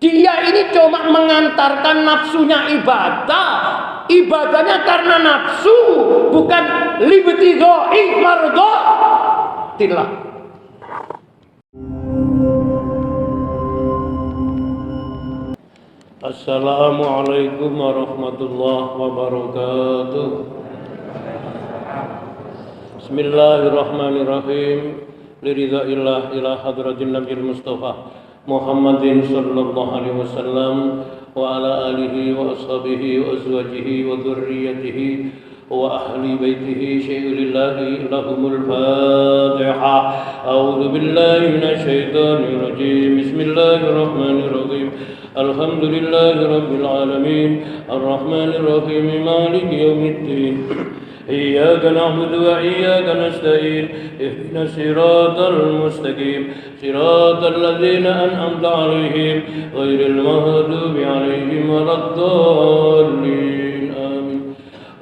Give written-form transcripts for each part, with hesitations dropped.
Dia ini cuma mengantarkan nafsunya ibadah. Ibadahnya karena nafsu, bukan libtigha'i mardhatillah. Assalamualaikum warahmatullahi wabarakatuh. Bismillahirrahmanirrahim. Liridha'illah ila hadratin nabiyil mustafa Muhammadin sallallahu alaihi wasallam wa ala alihi wa ashabihi wa azwajihi wa dhurriyyatihi wa ahli baitihi syai'ulillahi lahumul fatiha. A'udzu billahi minasy syaithanir rajim. Bismillahirrahmanirrahim. Alhamdulillahi rabbil alamin arrahmanir rahim maliki yaumiddin. إياك نعبد وإياك نستعين اهدنا الصراط المستقيم صراط الذين أنعمت عليهم غير المغضوب عليهم ولا الضالين آمين.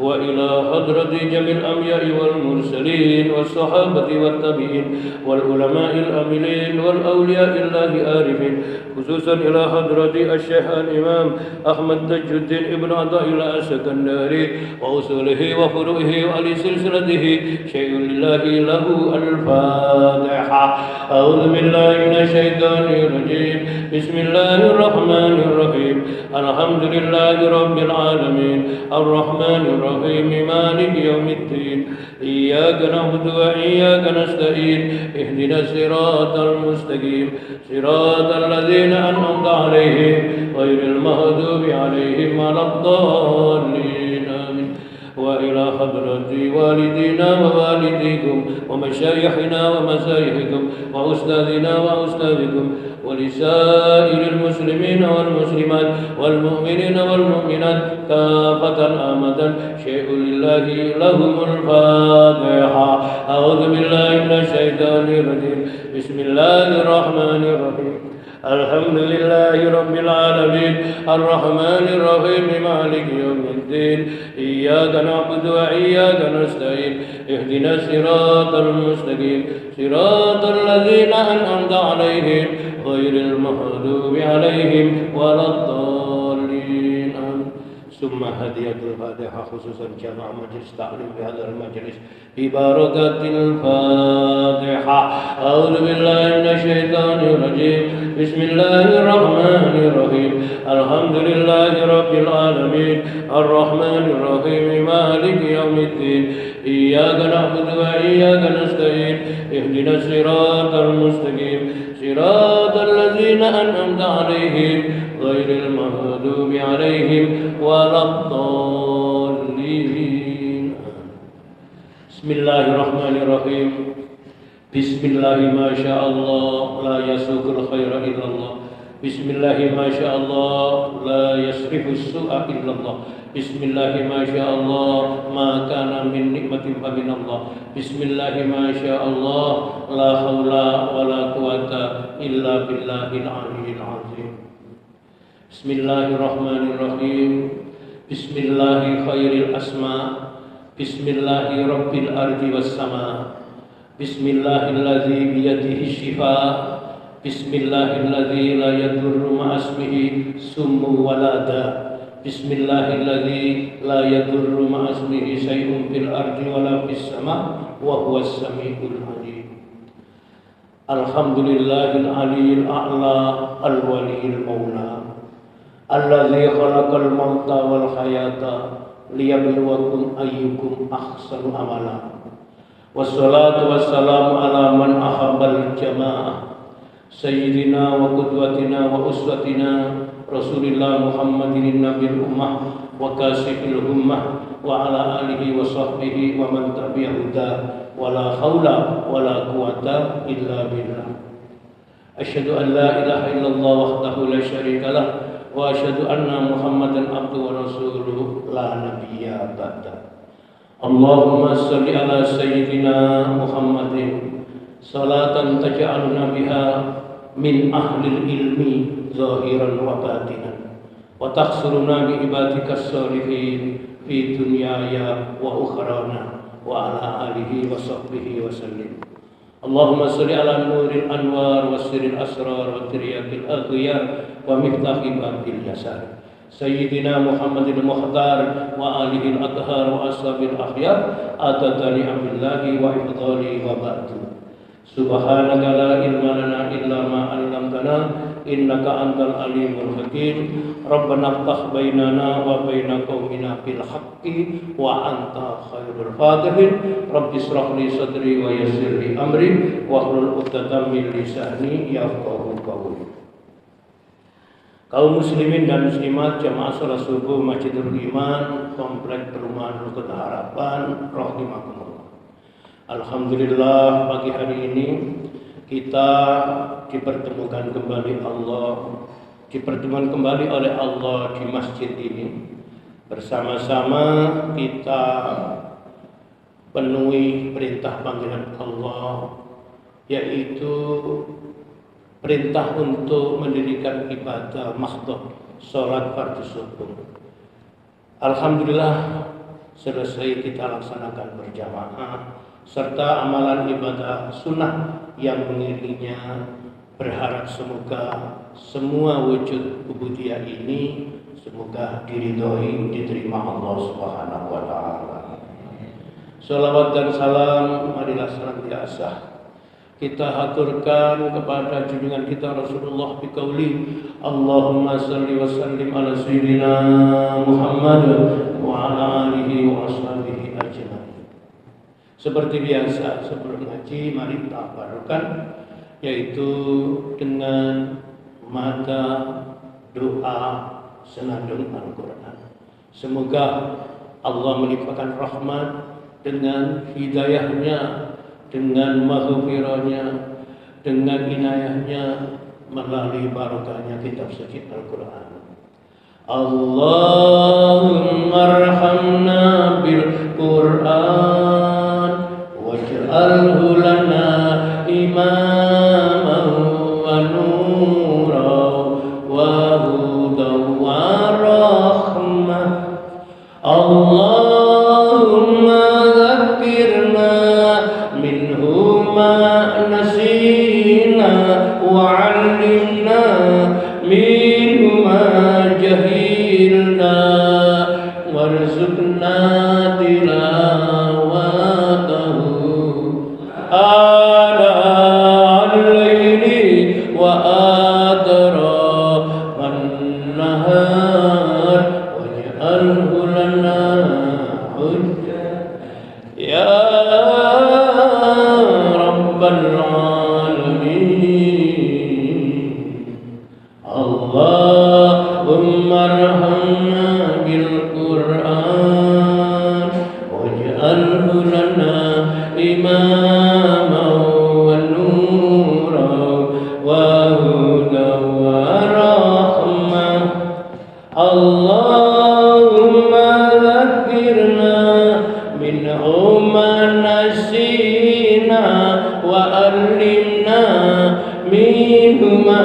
وإلى حضرة جميع الأنبياء والمرسلين والصحابة والتابعين والعلماء العاملين والأولياء الله العارفين خصوصا إلى حضرة الشيخ الإمام أحمد تاج الدين ابن عطاء الله السكندري وأصوله وفروعه وعلى سلسلته شيء لله له الفاتحة. أعوذ بالله من الشيطان الرجيم. بسم الله الرحمن الرحيم. الحمد لله رب العالمين الرحمن الرحيم مالك يوم الدين. إياك نعبد وإياك نستعين اهدنا الصراط المستقيم صراط الذين أنعمت عليهم غير المغضوب عليهم ولا الضالين آمين. وإلى حضرة والدينا ووالديكم ومشايخنا ومشايخكم وأستاذنا وأستاذكم ولسائر المسلمين والمسلمات والمؤمنين والمؤمنات كافة آمة شيء لله لهم الفاتحة. أعوذ بالله من الشيطان الرجيم. بسم الله الرحمن الرحيم. الحمد لله رب العالمين الرحمن الرحيم مالك يوم الدين. إياك نعبد وإياك نستعين اهدنا الصراط المستقيم صراط الذين أنعمت عليهم غير المغضوب عليهم ولا الضالين. ثم هدية الفاتحة خصوصا جمع مجلس تعليم بهذا المجلس ببركة الفاتحة. أعوذ بالله من الشيطان الرجيم. بسم الله الرحمن الرحيم. الحمد لله رب العالمين الرحمن الرحيم مالك يوم الدين. إياك نعبد وإياك نستعين اهدنا الصراط المستقيم صراط الذين أنعمت عليهم غير المغضوب عليهم ولا الضالين. بسم الله الرحمن الرحيم. بسم الله ما شاء الله لا يسوق الخير إلا الله. بسم الله ما شاء الله لا يصرف السوء إلا الله. بسم الله ما شاء الله ما كان من نعمة فمن الله. بسم الله ما شاء الله لا حول ولا قوة إلا بالله العلي العظيم. بسم الله الرحمن الرحيم. بسم الله خير الأسماء. بسم الله رب الأرض والسماء. بسم الله الذي بيده الشفاء. بسم الله الذي لا يضر مع اسمه سم ولا داء. بسم الله الذي لا يضر مع اسمه شيء في الأرض ولا في السماء وهو السميع العليم. الحمد لله العلي الأعلى الولي المولى الذي خلق الموت والحياة ليبلوكم أيكم أحسن عملا. والصلاة والسلام على من أحب الجماعة سيدنا وقدوتنا وأسوتنا رسول الله محمد النبي الأمة وكاشف الأمة وعلى آله وصحبه ومن تبع هداه ولا حول ولا قوة إلا بالله. أشهد أن لا إله إلا الله وحده لا شريك له وأشهد أن محمدا عبده ورسوله لا نبي بعده. اللهم صل على سيدنا محمد صلاة تجعلنا بها من أهل العلم ظاهرا وباطنا وتخسرنا بعبادك الصالحين في دنياي وأخرانا وعلى آله وصحبه وسلم. اللهم صل على نور الأنوار وسر الأسرار وترياق الأغيار ومفتاح باب اليسار سيدنا محمد المختار وآله الأطهار وأصحابه الأخيار عدد نعم الله وإفضاله وبعد سبحانك لا علم لنا إلا ما علمتنا إنك أنت العليم الحكيم ربنا افتح بيننا وبين قومنا بالحق وأنت خير الفاتحين رب اشرح لي صدري ويسر لي أمري واحلل عقدة من لساني يفقهوا قولي. Kaum muslimin dan muslimat jamaah salat subuh Masjidul Iman Komplek Perumahan Rukun Harapan rahimakumullah. Alhamdulillah pagi hari ini kita dipertemukan kembali oleh Allah di masjid ini. Bersama-sama kita penuhi perintah panggilan Allah, yaitu perintah untuk mendirikan ibadah mahdhah sholat fardu subuh. Alhamdulillah selesai kita laksanakan berjamaah serta amalan ibadah sunnah yang mengiringinya. Berharap semoga semua wujud ubudiyah ini semoga diridhoi, diterima Allah Subhanahu wa taala. Shalawat dan salam marilah senantiasa kita haturkan kepada junjungan kita Rasulullah biqauli Allahumma salli wa sallim ala sayyidina Muhammad wa ala alihi wa ashabihi ajma'in. Seperti biasa sebelum ngaji mari kita tabarrukan, yaitu dengan mata doa senandung Al-Quran. Semoga Allah melimpahkan rahmat dengan hidayahnya, dengan maghfirahnya, dengan inayahnya melalui barokahnya kitab suci Al-Quran. Allahumma arhamna bil Quran waj'alhu lana imaman wa nuran wa hudan wa rahmah. Allahumma dzakirna minhu ma nasina wa 'allimna minhu ma jahilna warzuqna tilawatahu ala al-laili wa atrafan nahar waj'alhu lana hujjah ya rabbal alamin. Allahumma arhamna bil Qur'an waj'alhu lana imaman wa nuran wa hudan wa rahmah. Allahumma dzakirna minhu ma nasina wa 'allimna minhu ma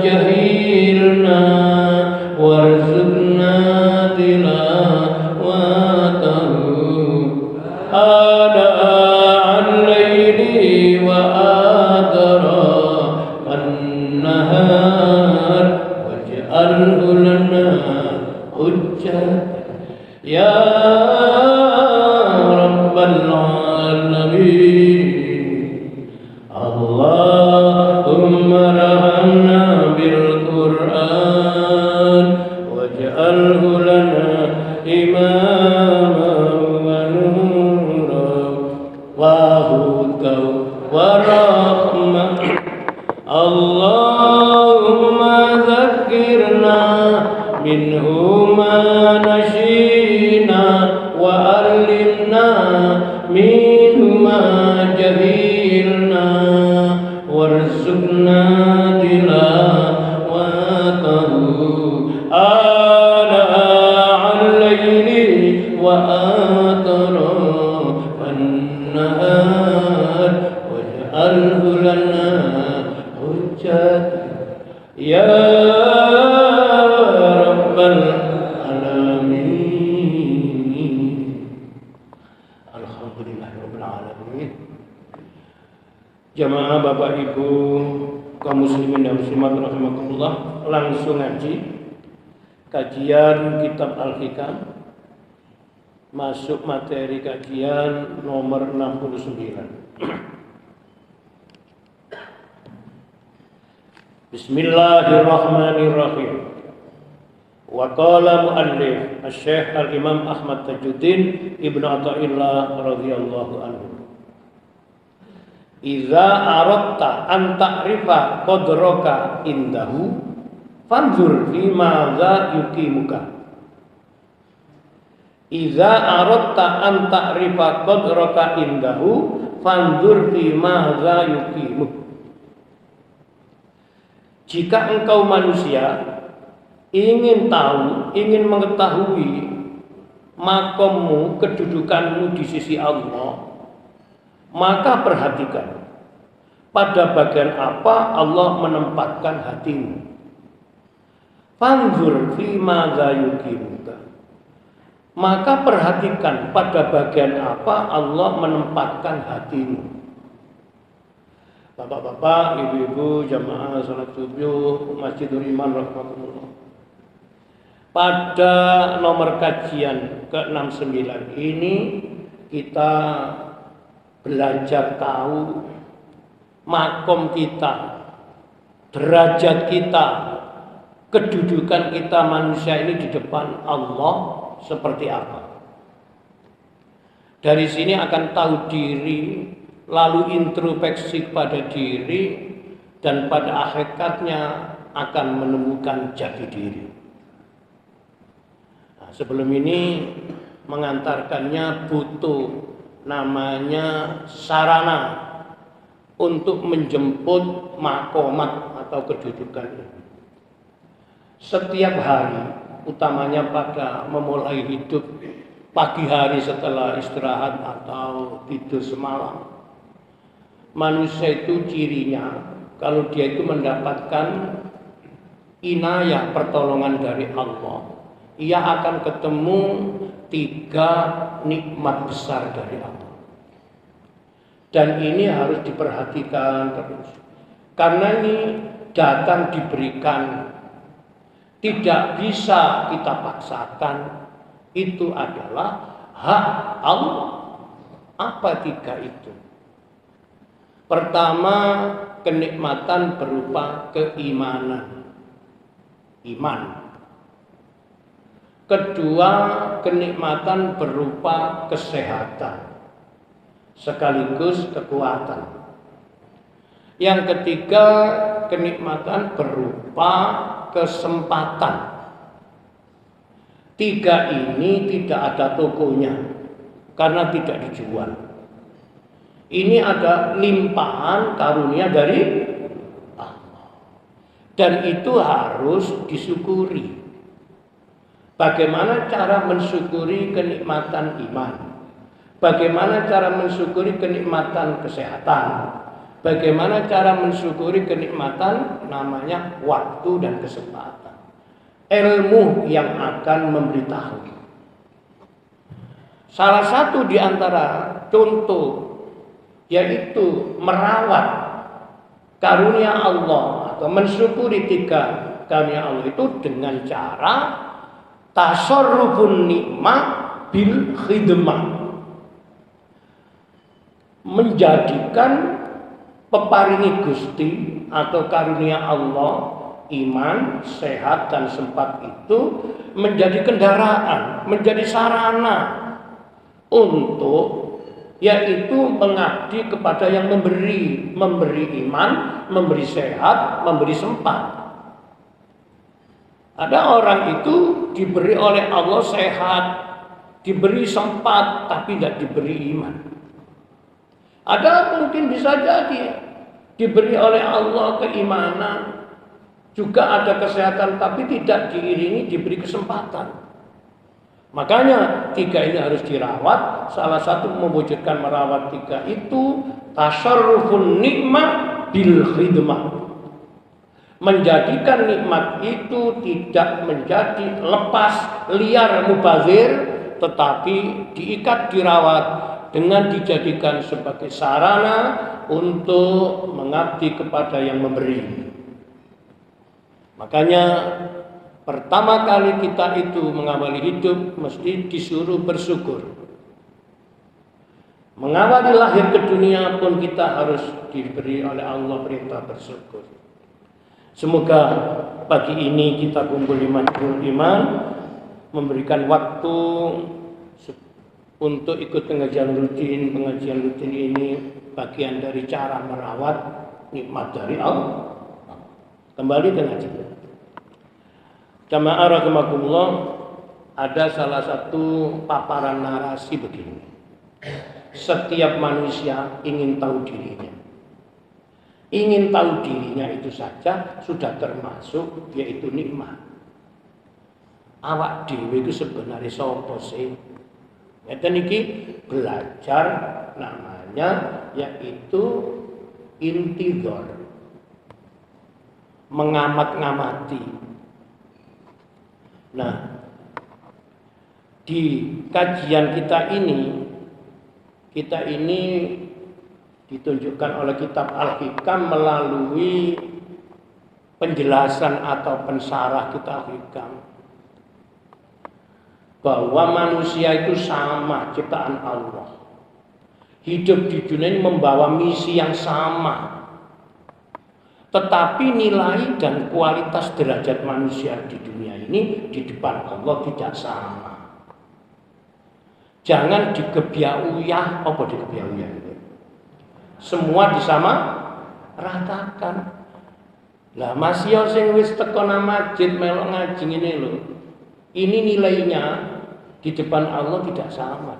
jahilna warzuqna tilawatahu ana al-laili wa atrafan nahar waj'alhu lana hujjah ya rabbal alamin. Allahumma arhamna bil Qur'an waj'alhu lana imaman wa nuran wa hudan wa rahmah. Allahumma dzakirna minhu ma nasina wa 'allimna minhu ma jahilna warzuqna tilawatahu ana al-laili wa atrafan nahar waj'alhu lana hujjah ya rabbal alamin. Alhamdulillahirabbil alamin. Jamaah Bapak Ibu kaum muslimin dan muslimat rahimakumullah, langsung ngaji kajian kitab Al-Hikam, masuk materi kajian nomor 69. Bismillahirrahmanirrahim. Wa qala muallif Asy-Syaikh Al-Imam Ahmad Tajuddin Ibnu Athaillah radhiyallahu anhu. Idza aradta an ta'rifa qadraka indahu fanzur fi madza yuqimuka. Idza aradta an ta'rifa qadraka indahu fanzur fi madza yuqimuka. Jika engkau manusia ingin tahu, ingin mengetahui makommu, kedudukanmu di sisi Allah, maka perhatikan pada bagian apa Allah menempatkan hatimu. Fanzur fi madza yuqimuka. Maka perhatikan pada bagian apa Allah menempatkan hatimu. Bapak-bapak, ibu-ibu, jamaah salat subuh Masjidul Iman rahimakumullah. Pada nomor kajian ke-69 ini kita belajar tahu makom kita, derajat kita, kedudukan kita manusia ini di depan Allah seperti apa. Dari sini akan tahu diri, lalu introspeksi pada diri, dan pada hakikatnya akan menemukan jati diri. Nah, sebelum ini mengantarkannya butuh namanya sarana untuk menjemput makomat atau kedudukan ini. Setiap hari, utamanya pada memulai hidup pagi hari setelah istirahat atau tidur semalam, manusia itu cirinya kalau dia itu mendapatkan inayah pertolongan dari Allah, ia akan ketemu 3 nikmat besar dari Allah. Dan ini harus diperhatikan terus, karena ini datang diberikan, tidak bisa kita paksakan. Itu adalah hak Allah. Apa 3 itu? Pertama, kenikmatan berupa keimanan, iman. Kedua, kenikmatan berupa kesehatan sekaligus kekuatan. Yang ketiga, kenikmatan berupa kesempatan. 3 ini tidak ada tokonya karena tidak dijual. Ini ada limpahan karunia dari Allah, dan itu harus disyukuri. Bagaimana cara mensyukuri kenikmatan iman? Bagaimana cara mensyukuri kenikmatan kesehatan? Bagaimana cara mensyukuri kenikmatan namanya waktu dan kesempatan? Ilmu yang akan memberitahu. Salah satu di antara contoh yaitu merawat karunia Allah atau mensyukuri 3 karunia Allah itu dengan cara tasarrufun nikmah bil khidmah, menjadikan peparingi Gusti atau karunia Allah, iman, sehat, dan sempat itu menjadi kendaraan, menjadi sarana untuk yaitu mengabdi kepada yang memberi iman, memberi sehat, memberi sempat. Ada orang itu diberi oleh Allah sehat, diberi sempat, tapi tidak diberi iman. Ada mungkin bisa jadi diberi oleh Allah keimanan, juga ada kesehatan, tapi tidak diiringi diberi kesempatan. Makanya 3 ini harus dirawat. Salah satu mewujudkan merawat 3 itu tasarrufun nikmah bil khidmah, menjadikan nikmat itu tidak menjadi lepas liar mubazir, tetapi diikat, dirawat dengan dijadikan sebagai sarana untuk mengabdi kepada yang memberi. Makanya pertama kali kita itu mengawali hidup mesti disuruh bersyukur. Mengawali lahir ke dunia pun kita harus diberi oleh Allah perintah bersyukur. Semoga pagi ini kita kumpul di Majma'ul Iman, memberikan waktu untuk ikut pengajian rutin. Pengajian rutin ini bagian dari cara merawat nikmat dari Allah. Kembali ke ngaji. Jamaah rahimakumullah, ada salah satu paparan narasi begini. Setiap manusia ingin tahu dirinya. Ingin tahu dirinya itu saja sudah termasuk yaitu nikmat. Awak dhewe itu sebenarnya sapa sih? Ngeten iki belajar namanya yaitu intidhar. Mengamat-ngamati. Nah, di kajian kita ini ditunjukkan oleh kitab Al-Hikam melalui penjelasan atau pensarah kitab Al-Hikam bahwa manusia itu sama ciptaan Allah. Hidup di dunia ini membawa misi yang sama. Tetapi nilai dan kualitas derajat manusia di dunia ini di depan Allah tidak sama. Jangan digebyah-uyah, apa digebyah-uyah itu? Semua disama ratakan. Lah masih sing wis teko nang masjid melok ngaji ngene lho. Ini nilainya di depan Allah tidak sama.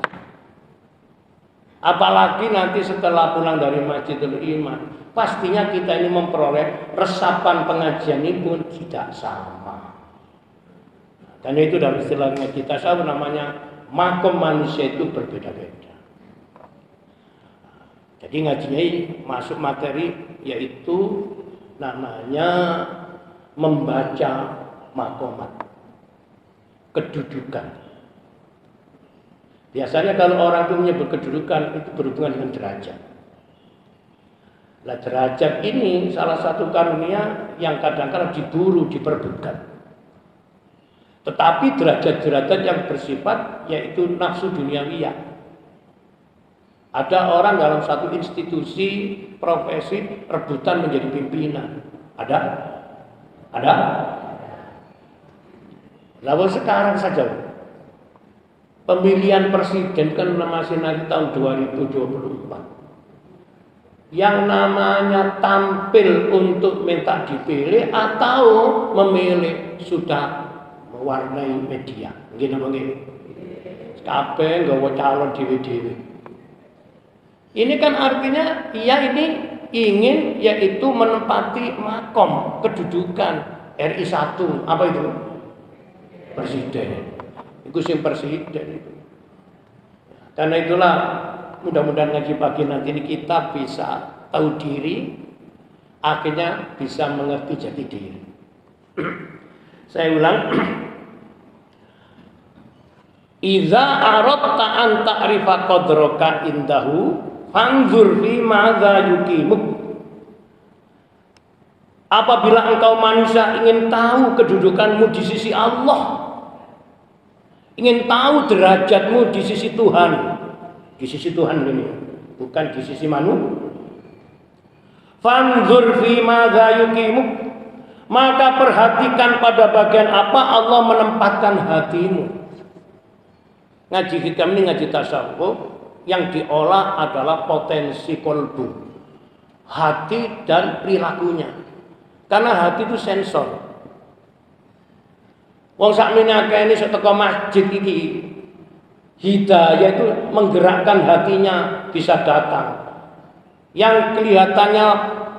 Apalagi nanti setelah pulang dari Masjidul Iman, pastinya kita ini memperoleh resapan pengajian ini pun tidak sama. Dan itu dalam istilahnya kita tahu namanya makom manusia itu berbeda-beda. Jadi ngajinya ini masuk materi yaitu namanya membaca makomat, kedudukan. Biasanya kalau orang itu menyebut kedudukan itu berhubungan dengan derajat. Nah derajat ini salah satu karunia yang kadang-kadang diburu, diperebutkan. Tetapi derajat-derajat yang bersifat yaitu nafsu duniawiyah. Ada orang dalam satu institusi profesi rebutan menjadi pimpinan. Ada? Lalu sekarang saja pemilihan presiden kan masih nanti tahun 2024. Yang namanya tampil untuk minta dipilih atau memilih sudah mewarnai media. Nggih napa nggih? Kabeh nggawa calon dhewe-dhewe. Ini kan artinya ia ini ingin yaitu menempati makom kedudukan RI 1 apa itu? Presiden. Itu sing presiden itu. Karena itulah mudah-mudahan ngaji pagi nanti ini kita bisa tahu diri, akhirnya bisa mengerti jati diri. Saya ulang. Iza aradta an ta'rifa qadraka indahu fanzur fi madza yukimuk. Apabila engkau manusia ingin tahu kedudukanmu di sisi Allah, ingin tahu derajatmu di sisi Tuhan ini, bukan di sisi manusia. Fanzur fi madza yukimuk, maka perhatikan pada bagian apa Allah menempatkan hatimu. Ngaji hikam ini ngaji tasawuf yang diolah adalah potensi kolbu, hati dan perilakunya. Karena hati itu sensor. Wong sakmene akeh ini seteko masjid iki, hidayah itu menggerakkan hatinya bisa datang. Yang kelihatannya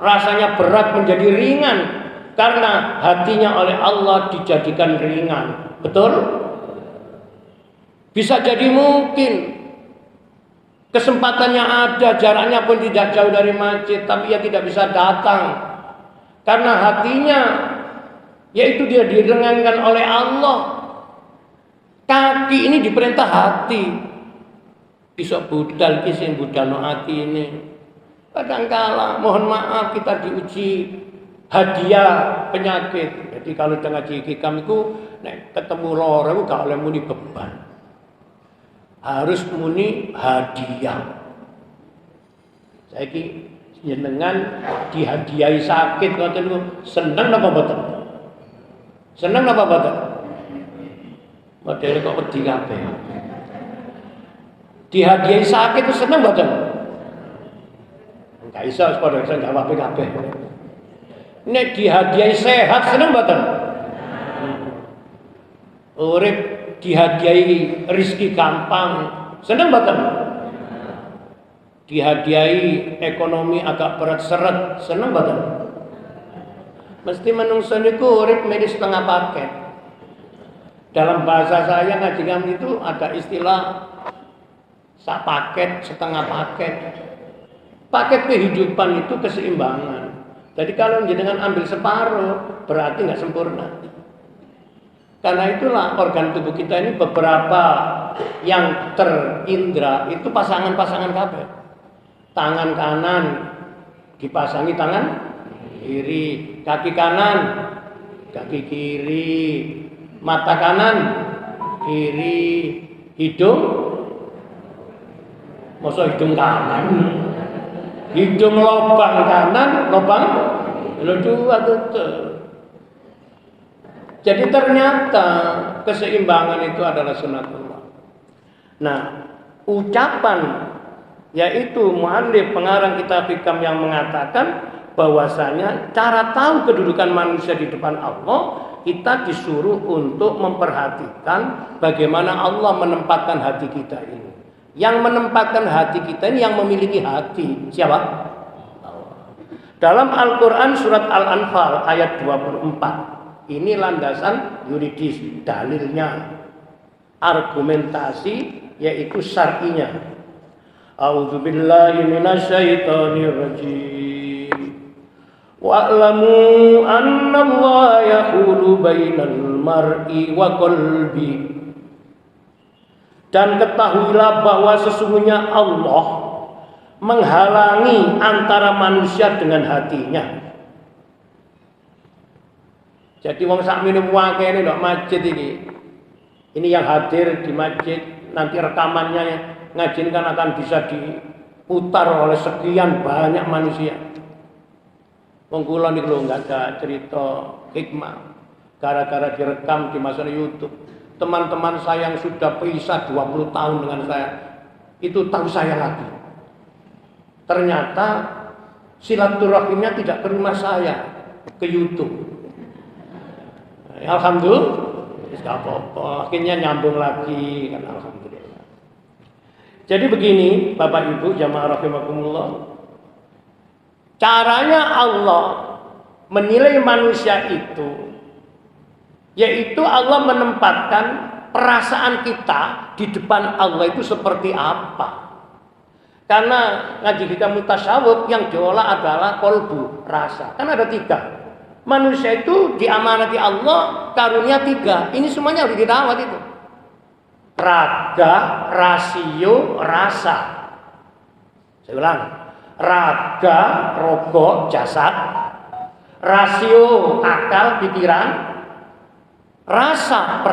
rasanya berat menjadi ringan karena hatinya oleh Allah dijadikan ringan. Betul? Bisa jadi mungkin kesempatannya ada, jaraknya pun tidak jauh dari masjid, tapi ia tidak bisa datang karena hatinya yaitu dia diringankan oleh Allah. Kaki ini diperintah hati. Iso budal ki sing budalno atine. Kadangkala mohon maaf kita diuji hadiah penyakit. Jadi kalau dengan ngaji hikam itu nek ketemu lara iku gak oleh muni beban. Harus muni hadiah. Saiki jenengan dihadiahi sakit ngoten niku seneng napa mboten? Seneng napa mboten? Modele kok wedi kabeh. Dihadiahi sakit itu seneng mboten? Enggak iso padha iso jawab kabeh. Nek dihadiahi sehat seneng mboten? Urip dihadiahi rezeki gampang seneng mboten? Dihadiahi ekonomi agak berat seret seneng mboten? Mesti menungso niku urip meni setengah paket. Dalam bahasa saya ngaji kami itu ada istilah sak paket, setengah paket. Paket kehidupan itu keseimbangan. Jadi kalau jenengan ambil separuh, berarti nggak sempurna. Karena itulah organ tubuh kita ini beberapa yang terindra itu pasangan-pasangan kabeh. Tangan kanan dipasangi tangan kiri, kaki kanan, kaki kiri, mata kanan, kiri, hidung, masa hidung kanan, hidung lubang kanan, lubang dua tutup. Jadi ternyata keseimbangan itu adalah sunatullah. Nah, ucapan yaitu muallif pengarang kitab hikam yang mengatakan bahwasanya cara tahu kedudukan manusia di depan Allah, kita disuruh untuk memperhatikan bagaimana Allah menempatkan hati kita ini. Yang menempatkan hati kita ini yang memiliki hati siapa? Allah. Dalam Al-Quran surat Al-Anfal ayat 24. Ini landasan yuridis, dalilnya, argumentasi yaitu syar'inya. A'udzubillahi minasyaitonirrajim. Wa'lamu annallaha yahulu bainal mar'i wa qalbi. Dan ketahuilah bahwa sesungguhnya Allah menghalangi antara manusia dengan hatinya. Jadi wong sak minum wae ini ndok masjid ini. Ini yang hadir di masjid, nanti rekamannya ngaji kan akan bisa diputar oleh sekian banyak manusia. Wong kula niku lho enggak ada cerita hikmah. Gara-gara direkam di masa YouTube. Teman-teman saya yang sudah pisah 20 tahun dengan saya itu tahu saya lagi. Ternyata silaturahimnya tidak ke rumah saya, ke YouTube. Alhamdulillah, tidak apa-apa. Akhirnya nyambung lagi, kan alhamdulillah. Jadi begini, Bapak Ibu jamaah rahimakumullah. Caranya Allah menilai manusia itu, yaitu Allah menempatkan perasaan kita di depan Allah itu seperti apa. Karena ngaji kita mutasawuf yang diolah adalah kolbu, rasa. Kan ada 3. Manusia itu diamanati Allah karunia 3. Ini semuanya harus dirawat itu. Raga, rasio, rasa. Saya ulang. Raga, rogo, jasad. Rasio, akal, pikiran. Rasa,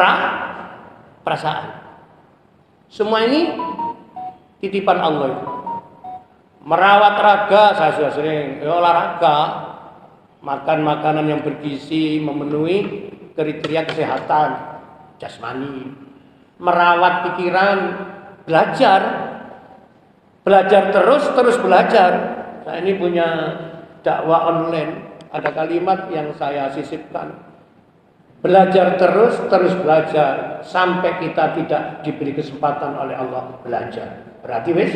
perasaan. Semua ini titipan Allah itu. Merawat raga, saya sudah sering olahraga. Makan makanan yang bergizi, memenuhi kriteria kesehatan jasmani. Merawat pikiran, belajar terus belajar. Saya ini punya dakwah online, ada kalimat yang saya sisipkan. Belajar terus belajar sampai kita tidak diberi kesempatan oleh Allah belajar. Berarti wis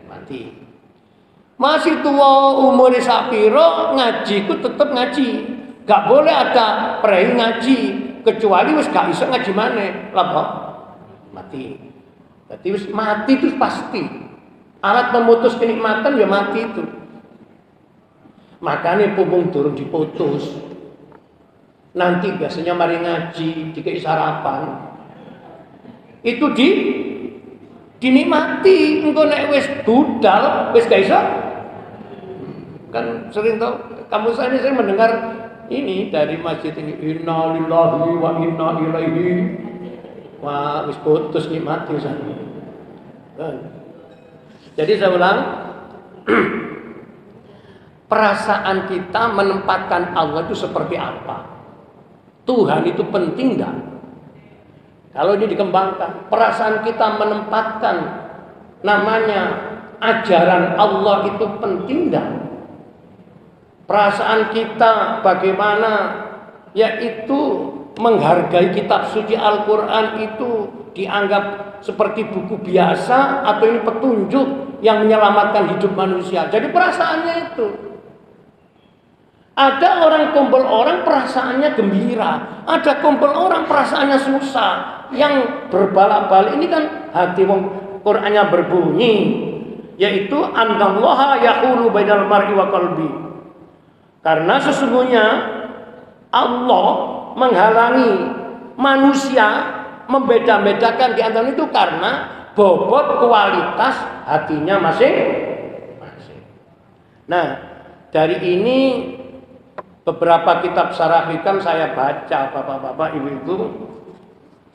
mati. Masih tua umur sapiro ngajiku tetap ngaji. Gak boleh ada prei ngaji kecuali wis gak iso ngaji maneh. Lha mati. Berarti wis mati itu pasti. Alat memutus kenikmatan ya mati itu. Makanya pupung durung diputus. Nanti biasanya mari ngaji dikei sarapan. Itu Dinikmati, engko nek wis budal, wis gak iso. Kan sering tau kamu saya ini sering mendengar ini dari masjid ini, inna lillahi wa inna ilaihi. Wah, wis putus nikmati Ustaz. Jadi saya ulang, perasaan kita menempatkan Allah itu seperti apa? Tuhan itu penting enggak? Kalau ini dikembangkan, perasaan kita menempatkan namanya ajaran Allah itu penting enggak? Perasaan kita bagaimana yaitu menghargai kitab suci Al-Quran itu dianggap seperti buku biasa atau ini petunjuk yang menyelamatkan hidup manusia. Jadi perasaannya itu. Ada orang kumpul orang perasaannya gembira, ada kumpul orang perasaannya susah. Yang berbalak-balik ini kan hati wong Qur'annya berbunyi, yaitu annallaha yahulu bainal mar'i wa qalbi. Karena sesungguhnya Allah menghalangi manusia membeda-bedakan di antara itu karena bobot kualitas hatinya masing-masing. Nah, dari ini beberapa kitab syarah hikam saya baca, bapak-bapak, ibu-ibu,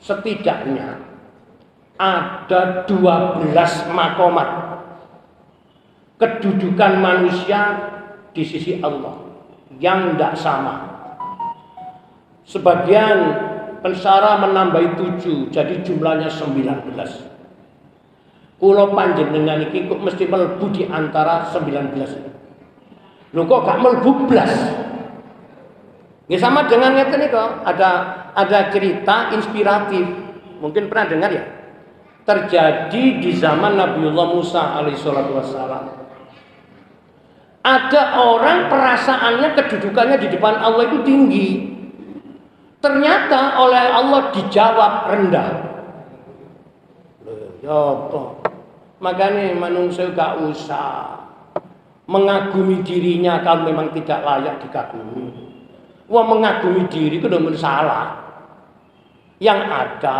setidaknya ada 12 makomat kedudukan manusia di sisi Allah yang tidak sama. Sebagian pensyarah menambahi 7, jadi jumlahnya 19. Kulo panjenengan iki kok mesti mlebu di antara 19. Lho kok gak mlebu blas? Ya sama dengan ngeten iki ada cerita inspiratif. Mungkin pernah dengar ya? Terjadi di zaman Nabiullah Musa alaihissalatu wassalam. Ada orang perasaannya kedudukannya di depan Allah itu tinggi. Ternyata oleh Allah dijawab rendah. Ya apa? Makanya manusia gak usah mengagumi dirinya kalau memang tidak layak dikagumi. Wah, mengagumi diri itu udah salah. Yang ada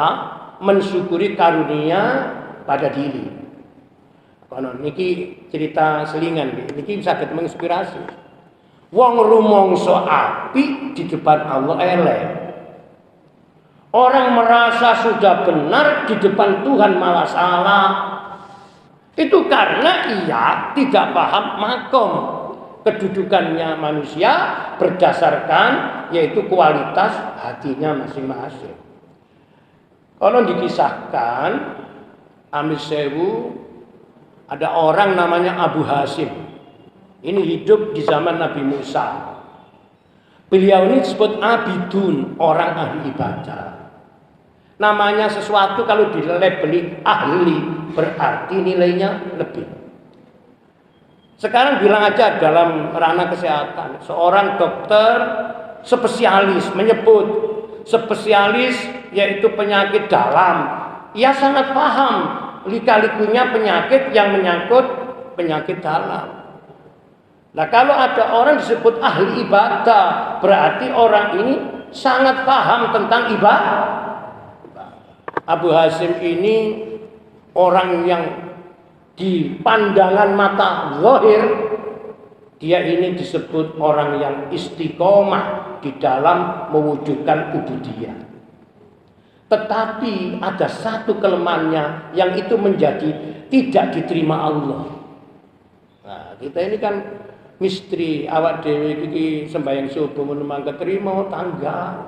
mensyukuri karunia pada diri. Konon niki cerita selingan, niki bisa menginspirasi. Wong rumangsa apik di depan Allah elek. Orang merasa sudah benar di depan Tuhan malah salah. Itu karena ia tidak paham makom kedudukannya manusia berdasarkan yaitu kualitas hatinya masing-masing. Kalau dikisahkan Amis Sewu ada orang namanya Abu Hasim. Ini hidup di zaman Nabi Musa. Beliau ini disebut abidun, orang ahli ibadah. Namanya sesuatu kalau dilabeli ahli berarti nilainya lebih. Sekarang bilang aja dalam ranah kesehatan, seorang dokter spesialis menyebut spesialis yaitu penyakit dalam. Ia sangat paham lika-likunya penyakit yang menyangkut penyakit dalam. Nah, kalau ada orang disebut ahli ibadah, berarti orang ini sangat paham tentang ibadah. Abu Hasim ini orang yang di pandangan mata zahir dia ini disebut orang yang istiqomah di dalam mewujudkan ubudiyah. Tetapi ada satu kelemahannya yang itu menjadi tidak diterima Allah. Nah, kita ini kan misteri awak dewe iki sembahyang subuh menemang keterima tangga.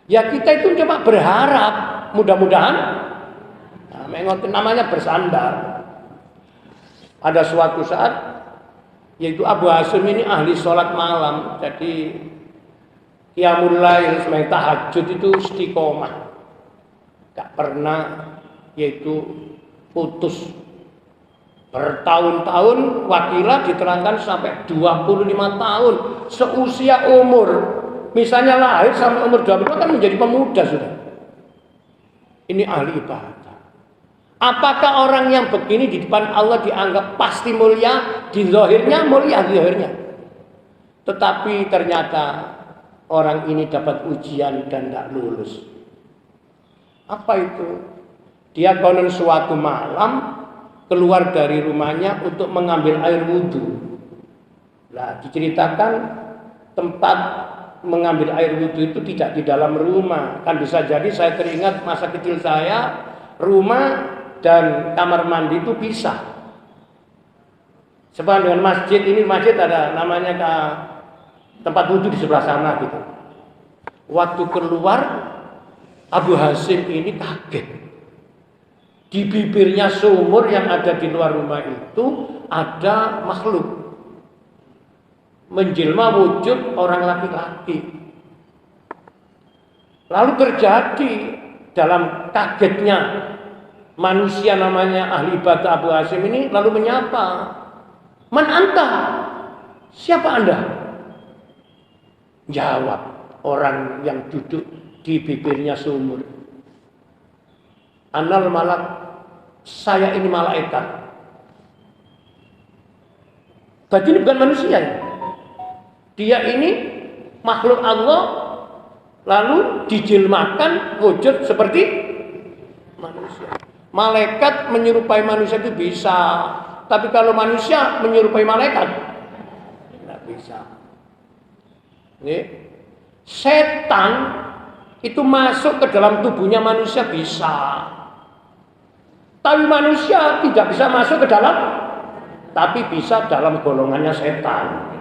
Ya kita itu cuma berharap mudah-mudahan namanya bersandar. Ada suatu saat yaitu Abu Hasim ini ahli sholat malam, jadi qiyamul lail sembahyang tahajud itu istiqomah, gak pernah yaitu putus. Bertahun-tahun wakilah diterangkan sampai 25 tahun seusia umur. Misalnya lahir sampai umur 20 kan menjadi pemuda sudah. Ini ahli ibadah. Apakah orang yang begini di depan Allah dianggap pasti mulia? Di zahirnya mulia, di zahirnya. Tetapi ternyata orang ini dapat ujian dan tidak lulus. Apa itu? Dia konon suatu malam keluar dari rumahnya untuk mengambil air wudhu. Nah, diceritakan tempat mengambil air wudhu itu tidak di dalam rumah. Kan bisa jadi saya teringat masa kecil saya, rumah dan kamar mandi itu pisah. Sebab dengan masjid ini, masjid ada namanya tempat wudhu di sebelah sana gitu. Waktu keluar, Abu Hasyim ini kaget. Di bibirnya sumur yang ada di luar rumah itu ada makhluk menjelma wujud orang laki-laki. Lalu terjadi dalam kagetnya manusia namanya ahli ibadah Abu Hasyim ini lalu menyapa, "Man anta? Siapa Anda?" Jawab orang yang duduk di bibirnya sumur, "Anal malak, saya ini malaikat." Berarti ini bukan manusia ya? Dia ini makhluk Allah lalu dijelmakan wujud seperti manusia. Malaikat menyerupai manusia itu bisa, tapi kalau manusia menyerupai malaikat tidak bisa. Ini setan itu masuk ke dalam tubuhnya manusia bisa, tapi manusia tidak bisa masuk ke dalam, tapi bisa dalam golongannya setan.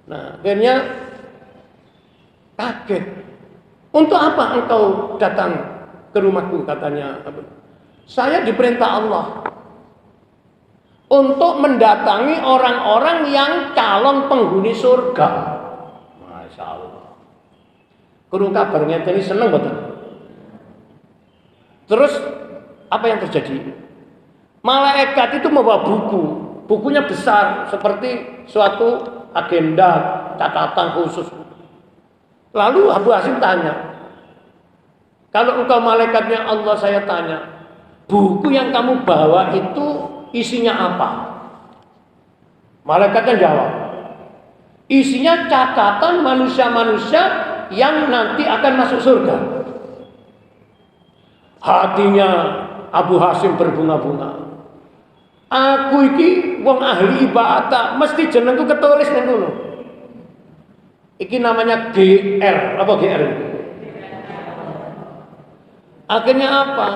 Nah, akhirnya kaget. "Untuk apa engkau datang ke rumahku?" katanya. "Saya diperintah Allah untuk mendatangi orang-orang yang calon penghuni surga." Masya Allah. Kurung kabarnya ini seneng betul. Terus apa yang terjadi? Malaikat itu membawa buku. Bukunya besar seperti suatu agenda catatan khusus. Lalu Abu Hasyim tanya, "Kalau engkau malaikatnya Allah, saya tanya, buku yang kamu bawa itu isinya apa?" Malaikatnya jawab, "Isinya catatan manusia-manusia yang nanti akan masuk surga." Hatinya Abu Hasyim berbunga-bunga. Aku iki wong ahli ibadah, mesti jenengku ketulis nang ngono. Iki namanya GR, apa GR? Akhirnya apa?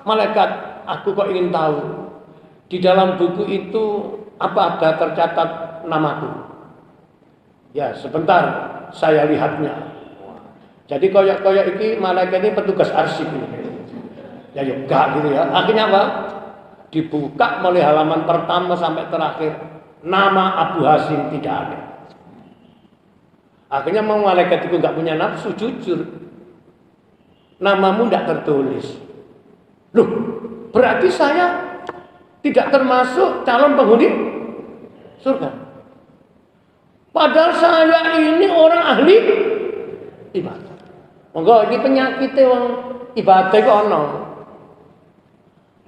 Malaikat, aku kok ingin tahu di dalam buku itu apa ada tercatat namaku? Ya, sebentar saya lihatnya. Jadi koyak-koyak iki malaikat ini petugas arsip ini. Ya enggak gitu ya. Akhirnya apa? Dibuka mulai halaman pertama sampai terakhir, nama Abu Hasyim tidak ada. Akhirnya mau malaikat itu enggak punya nafsu, jujur. Namamu tidak tertulis. Loh, berarti saya tidak termasuk calon penghuni surga. Padahal saya ini orang ahli ibadah. Monggo ini penyakitnya orang ibadah itu ono.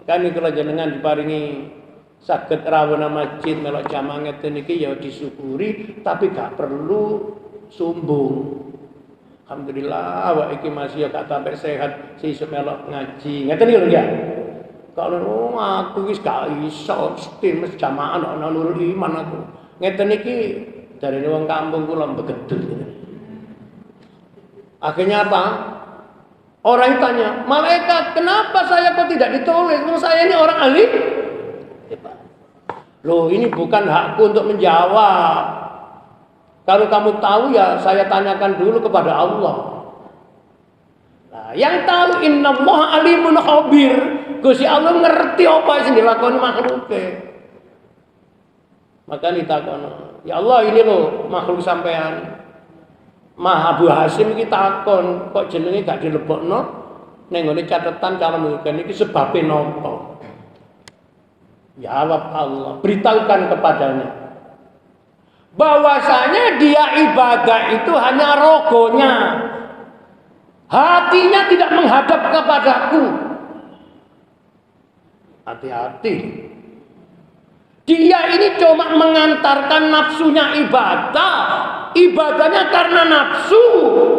Kan kalau jenengan diparingi saged rawuh masjid melok jamaah ngeten iki ya disyukuri, tapi gak perlu sombong. Alhamdulillah awak iki masih ya gak sampai sehat sesuk melok ngaji. Ngeten iki lho ya. Kalau aku wis gak iso mesti jamaah ana nurul iman aku. Ngeten iki darene wong kampung kula begedut. Akhirnya apa? Orang tanya, malaikat, kenapa saya kok tidak ditulis? Saya ini orang ahli. Loh, ini bukan hakku untuk menjawab. Kalau kamu tahu ya saya tanyakan dulu kepada Allah. Nah, yang tahu innallaha alimun khabir. Gusti Allah ngerti apa sing dilakoni makhluke. Maka ditakono, ya Allah ini loh makhluk sampean. Abu Hasyim iki takon, kok jenenge gak dilebokno ning ngene catatan calon mungkin iki sebabe napa? Jawab Allah, beritahukan kepadanya bahwasanya dia ibadah itu hanya rogonya. Hatinya tidak menghadap kepadaku. Hati-hati. Dia ini cuma mengantarkan nafsunya ibadah. Ibadahnya karena nafsu,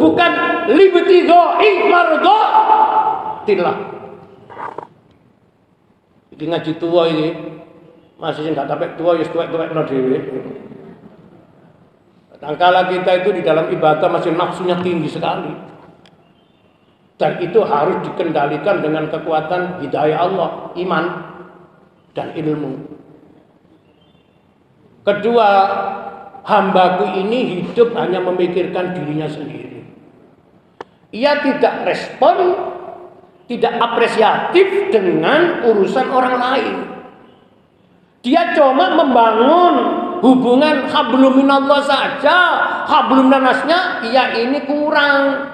bukan libtigha'i mardhatillah. Di ngaji tua ini masih nggak sampai tua, ya tuwek-tuwek no dewe. Kadangkala kita itu di dalam ibadah masih nafsunya tinggi sekali. Dan itu harus dikendalikan dengan kekuatan hidayah Allah, iman dan ilmu. Kedua, hambaku ini hidup hanya memikirkan dirinya sendiri. Ia tidak respon, tidak apresiatif dengan urusan orang lain. Dia cuma membangun hubungan hablum minallah saja, hablum minannasnya ya ini kurang.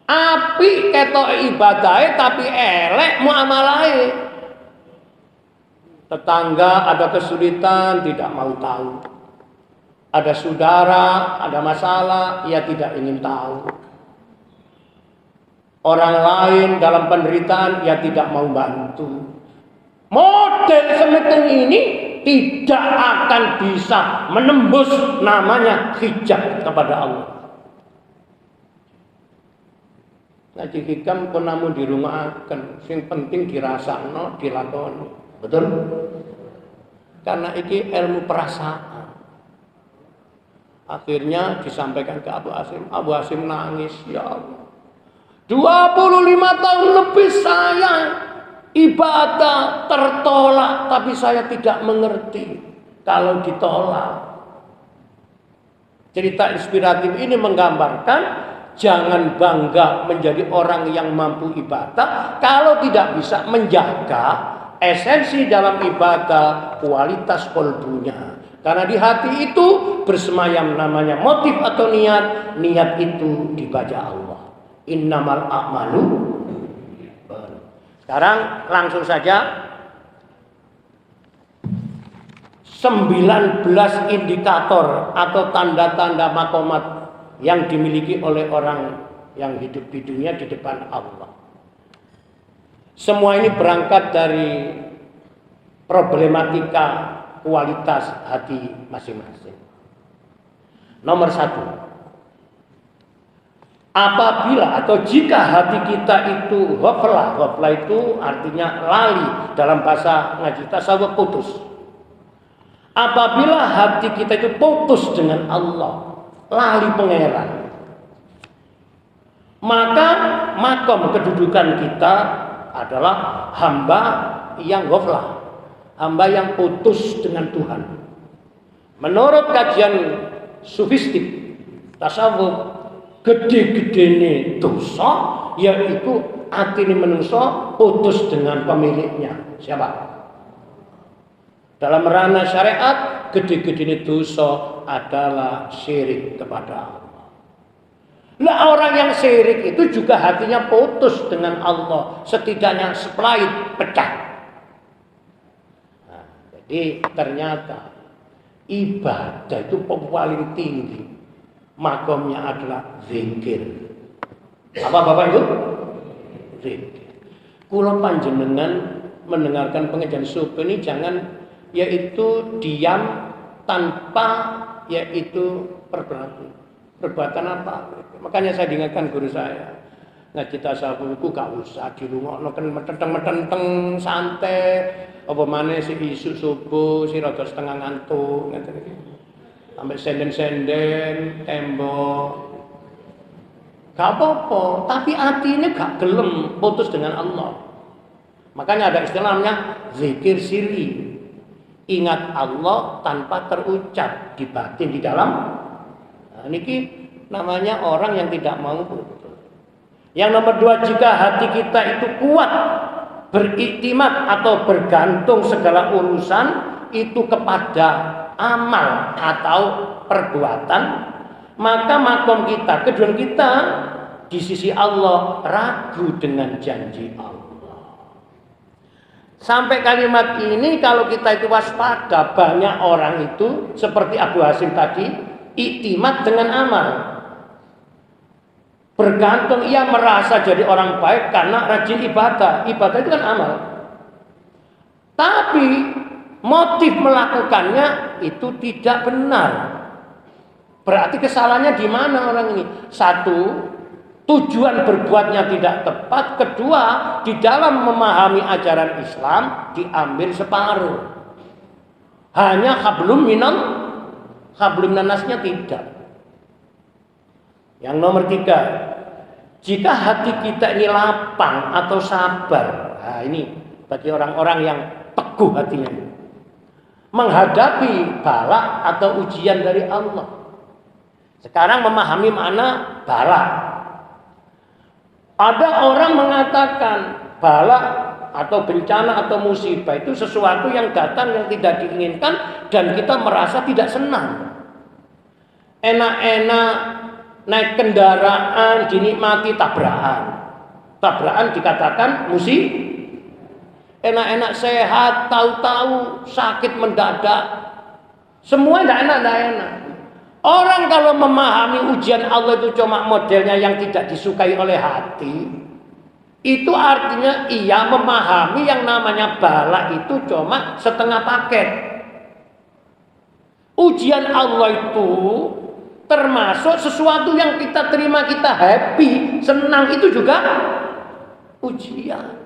Api ketok ibadahnya tapi elek muamalahnya. Tetangga ada kesulitan tidak mau tahu. Ada saudara ada masalah ia tidak ingin tahu. Orang lain dalam penderitaan ia tidak mau bantu. Model semacam ini tidak akan bisa menembus namanya hijab kepada Allah. Ngaji hikam pun namun di rumah akan sing penting dirasakno dilakoni. Betul? Karena ini ilmu perasaan. Akhirnya disampaikan ke Abu Hasim. Abu Hasim nangis, ya Allah. 25 tahun lebih saya ibadah tertolak, tapi saya tidak mengerti kalau ditolak. Cerita inspiratif ini menggambarkan jangan bangga menjadi orang yang mampu ibadah kalau tidak bisa menjaga esensi dalam ibadah, kualitas kolbunya. Karena di hati itu bersemayam namanya motif atau niat. Niat itu dibaca Allah. Innamal a'malu. Sekarang langsung saja 19 indikator atau tanda-tanda makomat yang dimiliki oleh orang yang hidup di dunia di depan Allah. Semua ini berangkat dari problematika kualitas hati masing-masing. Nomor 1, apabila atau jika hati kita itu ghaflah itu artinya lali, dalam bahasa ngaji tasawuf putus. Apabila hati kita itu putus dengan Allah, lali pangeran, maka makom kedudukan kita adalah hamba yang ghaflah, hamba yang putus dengan Tuhan. Menurut kajian sufistik tasawuf, gede-gedene dosa yaitu atine menungso putus dengan pemiliknya. Siapa? Dalam ranah syariat, gede-gedene dosa adalah syirik kepada Allah. Nah, orang yang syirik itu juga hatinya putus dengan Allah, setidaknya sepelit pecah. Nah, jadi ternyata ibadah itu paling tinggi, makomnya adalah zikir. Apa Bapak Ibu? Zikir. Kula panjenengan mendengarkan pengajian subuh ini jangan yaitu diam tanpa yaitu perbuatan apa. Makanya saya diingatkan guru saya, ngaji tasawuf ku gak usah dirungokno kan metenteng-metenteng santai, apa maneh si isu subuh si rada setengah ngantuk ngeten iki. Sampai senden-senden tembok. Gak apa-apa, tapi atine gak gelem putus dengan Allah. Makanya ada istilahnya zikir sirri. Ingat Allah tanpa terucap di batin di dalam. Nah, niki namanya orang yang tidak mau putus. Yang nomor 2, jika hati kita itu kuat beriktimat atau bergantung segala urusan itu kepada amal atau perbuatan, maka makom kita, kedua kita di sisi Allah ragu dengan janji Allah. Sampai kalimat ini kalau kita itu waspada, banyak orang itu seperti Abu Hasim tadi, iktimat dengan amal. Bergantung, ia merasa jadi orang baik karena rajin ibadah. Ibadah itu kan amal. Tapi motif melakukannya itu tidak benar. Berarti kesalahannya di mana orang ini? 1, tujuan berbuatnya tidak tepat. Kedua, di dalam memahami ajaran Islam diambil separuh. Hanya hablum minannasnya tidak. Yang nomor 3, jika hati kita ini lapang atau sabar, nah ini bagi orang-orang yang teguh hatinya, menghadapi bala atau ujian dari Allah. Sekarang memahami makna bala. Ada orang mengatakan bala atau bencana atau musibah itu sesuatu yang datang yang tidak diinginkan dan kita merasa tidak senang. Enak-enak naik kendaraan dinikmati tabrakan. Tabrakan dikatakan musibah. Enak-enak sehat, tahu-tahu sakit mendadak. Semua tidak enak. Orang kalau memahami ujian Allah itu cuma modelnya yang tidak disukai oleh hati, itu artinya ia memahami yang namanya bala itu cuma setengah paket. Ujian Allah itu termasuk sesuatu yang kita terima, kita happy, senang, itu juga ujian.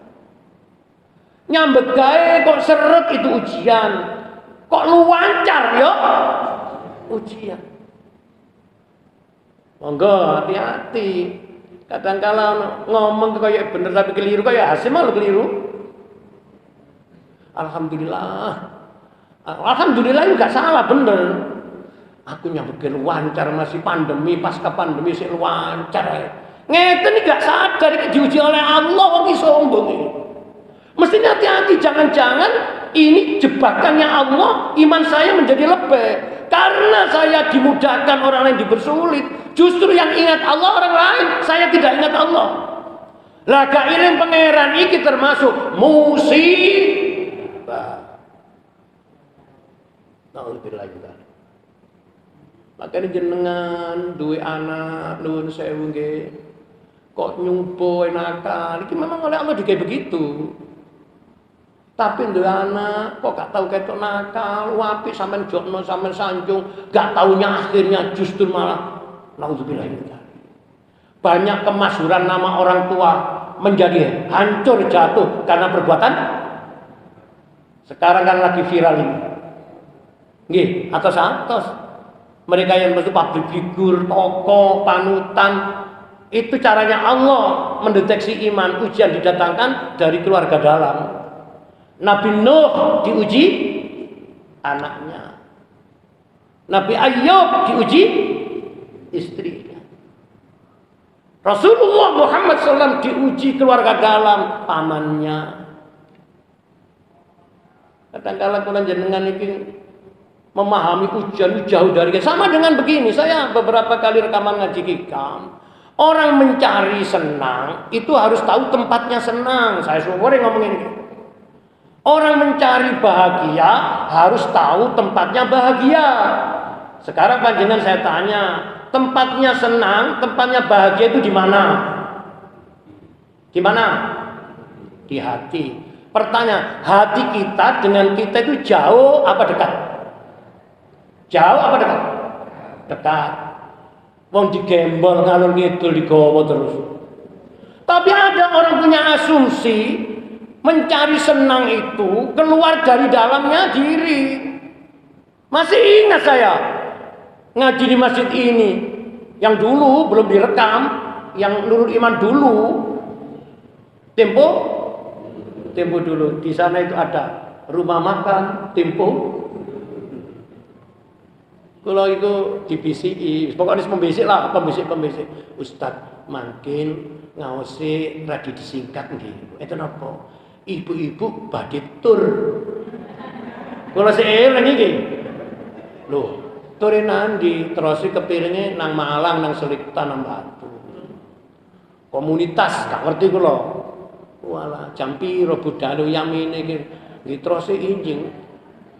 Nyambet gawe kok seret itu ujian. Kok luancar ya ujian. Monggo hati-hati. Kadang-kala ngomong kayak bener tapi keliru, kayak hasil malu keliru. Alhamdulillah juga salah bener. Aku nyambut gawe luancar, masih pandemi, pasca pandemi sih luancar. Ngeten iki gak sadar iki diuji oleh Allah wong iki sombong iki. Mestinya hati-hati, jangan-jangan ini jebakannya Allah, iman saya menjadi lebih. Karena saya dimudahkan, orang lain dipersulit. Justru yang ingat Allah orang lain, saya tidak ingat Allah. Lah gak iling pangeran iki termasuk musibah. Nauzubillah. Makanya jenengan duwe anak nuwun sewu nggih. Kok nyumpo nakal, iki memang oleh Allah digawe begitu. Tapi duwe anak kok gak tahu ketok nakal, apik sampean jokno, sampean sanjung, gak taunya akhirnya justru malah naudzubillah. Banyak kemasyhuran nama orang tua menjadi hancur jatuh karena perbuatan. Sekarang kan lagi viral ini. Nggih, atos-atos. Mereka yang bentuk public figure, tokoh, panutan, itu caranya Allah mendeteksi iman. Ujian didatangkan dari keluarga dalam. Nabi Nuh diuji anaknya. Nabi Ayub diuji istrinya. Rasulullah Muhammad SAW diuji keluarga dalam, pamannya. Kadang-kadang kula jenengan iki memahami ujian jauh dari kita. Sama dengan begini, saya beberapa kali rekaman ngaji hikam. Orang mencari senang itu harus tahu tempatnya senang. Saya sore ngomongin ini. Orang mencari bahagia harus tahu tempatnya bahagia. Sekarang panjenengan saya tanya, tempatnya senang, tempatnya bahagia itu di mana? Di mana? Di hati. Pertanyaan, hati kita dengan kita itu jauh apa dekat? Jauh apa dekat? Dekat. Wong digembol ngalur ngidul digowo terus. Tapi ada orang punya asumsi mencari senang itu keluar dari dalamnya diri. Masih ingat saya ngaji di masjid ini yang dulu belum direkam, yang Nurul Iman dulu. Tempo dulu di sana itu ada rumah makan Tempo. Kalau itu dibisiki, pokoknya pembisik lah, pembisik. Ustadz makin ngawasi radi disingkat gitu. Itu apa? Ibu-ibu badhe tur. Kula sik eling iki. Lho, ture nandi terus kepiringe nang Malang nang Selitan nang Batu. Komunitas gak ngerti kula. Walah, jam piro budal yamine iki nggih terus injing.